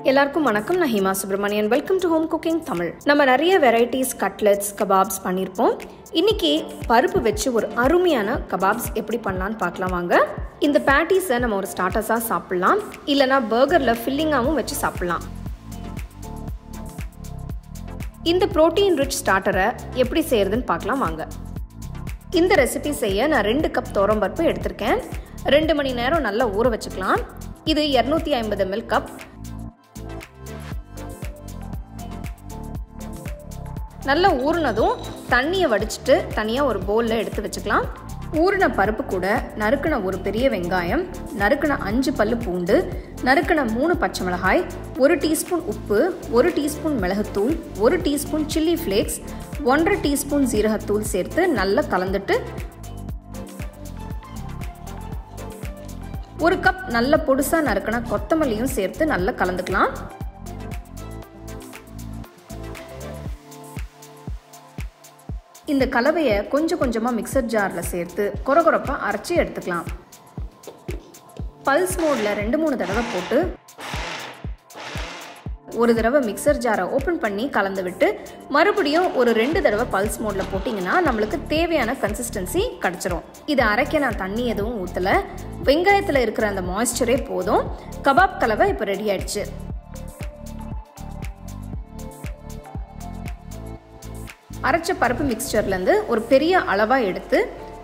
எல்லாருக்கும் வணக்கம். நான் Hima Subramanian. Welcome to home cooking Tamil. நம்ம நிறைய வெரைட்டிஸ் கட்லெட்ஸ் கபாப்ஸ் பண்ணியிருப்போம். இன்னைக்கு பருப்பு வச்சு ஒரு அருமையான கபாப்ஸ் எப்படி பண்ணலான்னு பார்க்கலாம் வாங்க. இந்த பேட்டிஸை நம்ம ஒரு ஸ்டார்டர்ஸாக சாப்பிட்லாம், இல்லைனா பர்கரில் ஃபில்லிங்காகவும் வச்சு சாப்பிட்லாம். இந்த ப்ரோட்டீன் ரிச் ஸ்டார்டரை எப்படி செய்யறதுன்னு பார்க்கலாம் வாங்க. இந்த ரெசிபி செய்ய நான் 2 கப் துவரம் பருப்பு எடுத்திருக்கேன். 2 மணி நேரம் நல்லா ஊற வச்சுக்கலாம். இது 250 ml கப். நல்லா ஊறினதும் தண்ணியை வடிச்சிட்டு தனியாக ஒரு பவுலில் எடுத்து வச்சுக்கலாம். ஊறின பருப்பு கூட நறுக்கின ஒரு பெரிய வெங்காயம், நறுக்கின 5 பல்லு பூண்டு, நறுக்கின 3 பச்சை மிளகாய், 1 டீஸ்பூன் உப்பு, 1 டீஸ்பூன் மிளகுத்தூள், 1 டீஸ்பூன் சில்லி ஃப்ளேக்ஸ், 1/2 டீஸ்பூன் ஜீரகத்தூள் சேர்த்து நல்லா கலந்துட்டு 1 கப் நல்ல பொடுசாக நறுக்கின கொத்தமல்லியும் சேர்த்து நல்லா கலந்துக்கலாம். இந்த கலவையை கொஞ்சம் கொஞ்சமாக மிக்சர் ஜாரில் சேர்த்து கொரகொரப்பாக அரைச்சி எடுத்துக்கலாம். பல்ஸ் மோடில் 2-3 தடவை போட்டு ஒரு தடவை மிக்சர் ஜாரை ஓப்பன் பண்ணி கலந்து விட்டு மறுபடியும் ஒரு 2 தடவை பல்ஸ் மோடில் போட்டிங்கன்னா நம்மளுக்கு தேவையான கன்சிஸ்டன்சி கிடச்சிரும். இதை அரைக்க நான் தண்ணி எதுவும் ஊற்றலை. வெங்காயத்தில் இருக்கிற அந்த மாய்ஸ்சரே போதும். கபாப் கலவை இப்போ ரெடி ஆயிடுச்சு. அரைச்ச பருப்பு மிக்சர்லேருந்து ஒரு பெரிய அளவாக எடுத்து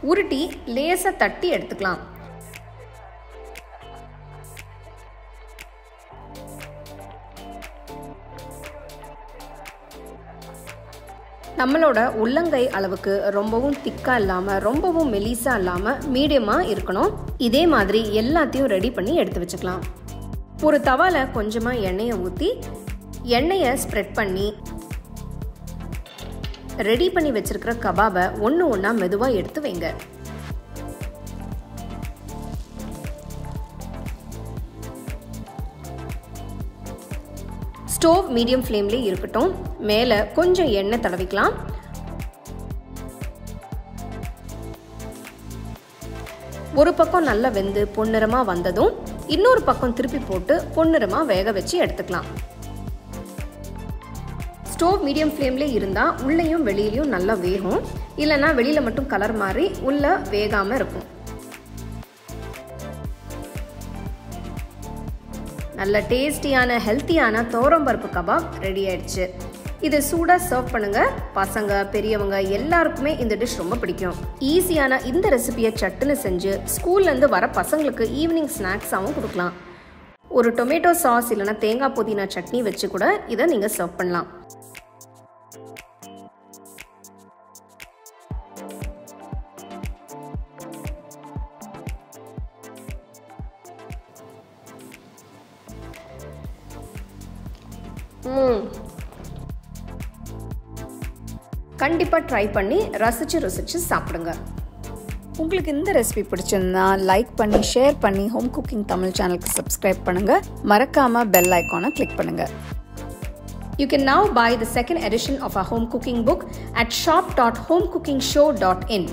உருட்டி லேசாக தட்டி எடுத்துக்கலாம். நம்மளோட உள்ளங்கை அளவுக்கு ரொம்பவும் திக்காக இல்லாமல் ரொம்பவும் மெலிசாக இல்லாமல் மீடியமாக இருக்கணும். இதே மாதிரி எல்லாத்தையும் ரெடி பண்ணி எடுத்து வச்சுக்கலாம். ஒரு தவாவில் கொஞ்சமாக எண்ணெயை ஊற்றி எண்ணெயை ஸ்ப்ரெட் பண்ணி ரெடி பண்ணி வச்சிருக்கிற கபாபை ஒன்று ஒன்றா மெதுவாக எடுத்து வைங்க. ஸ்டோவ் மீடியம் ஃப்ளேம்லேயே இருக்கட்டும். மேலே கொஞ்சம் எண்ணெய் தடவிக்கலாம். ஒரு பக்கம் நல்லா வெந்து பொன்னிறமாக வந்ததும் இன்னொரு பக்கம் திருப்பி போட்டு பொன்னிறமாக வேக வச்சு எடுத்துக்கலாம். ஸ்டோவ் மீடியம் ஃப்ளேம்லேயே இருந்தால் உள்ளேயும் வெளியிலையும் நல்லா வேகும். இல்லைன்னா வெளியில் மட்டும் கலர் மாறி உள்ளே வேகாமல் இருக்கும். நல்ல டேஸ்டியான ஹெல்த்தியான துவரம் பருப்பு கபாப் ரெடி ஆயிடுச்சு. இது சூடாக சர்வ் பண்ணுங்க. பசங்க பெரியவங்க எல்லாருக்குமே இந்த டிஷ் ரொம்ப பிடிக்கும். ஈஸியான இந்த ரெசிபியை சட்டுன்னு செஞ்சு ஸ்கூல்லேருந்து வர பசங்களுக்கு ஈவினிங் ஸ்நாக்ஸாகவும் கொடுக்கலாம். ஒரு டொமேட்டோ சாஸ் இல்லைனா தேங்காய் புதினா சட்னி வச்சு கூட இதை நீங்கள் சர்வ் பண்ணலாம். கண்டிப்பாக ட்ரை பண்ணி ரசிச்சு சாப்பிடுங்க. உங்களுக்கு இந்த ரெசிபி பிடிச்சிருந்தா லைக் பண்ணி ஷேர் பண்ணி ஹோம் குக்கிங் தமிழ் சேனலுக்கு சப்ஸ்கிரைப் பண்ணுங்க. மறக்காம பெல் ஐகானை கிளிக் பண்ணுங்க. You can now buy the second edition of our home cooking book at shop.homecookingshow.in.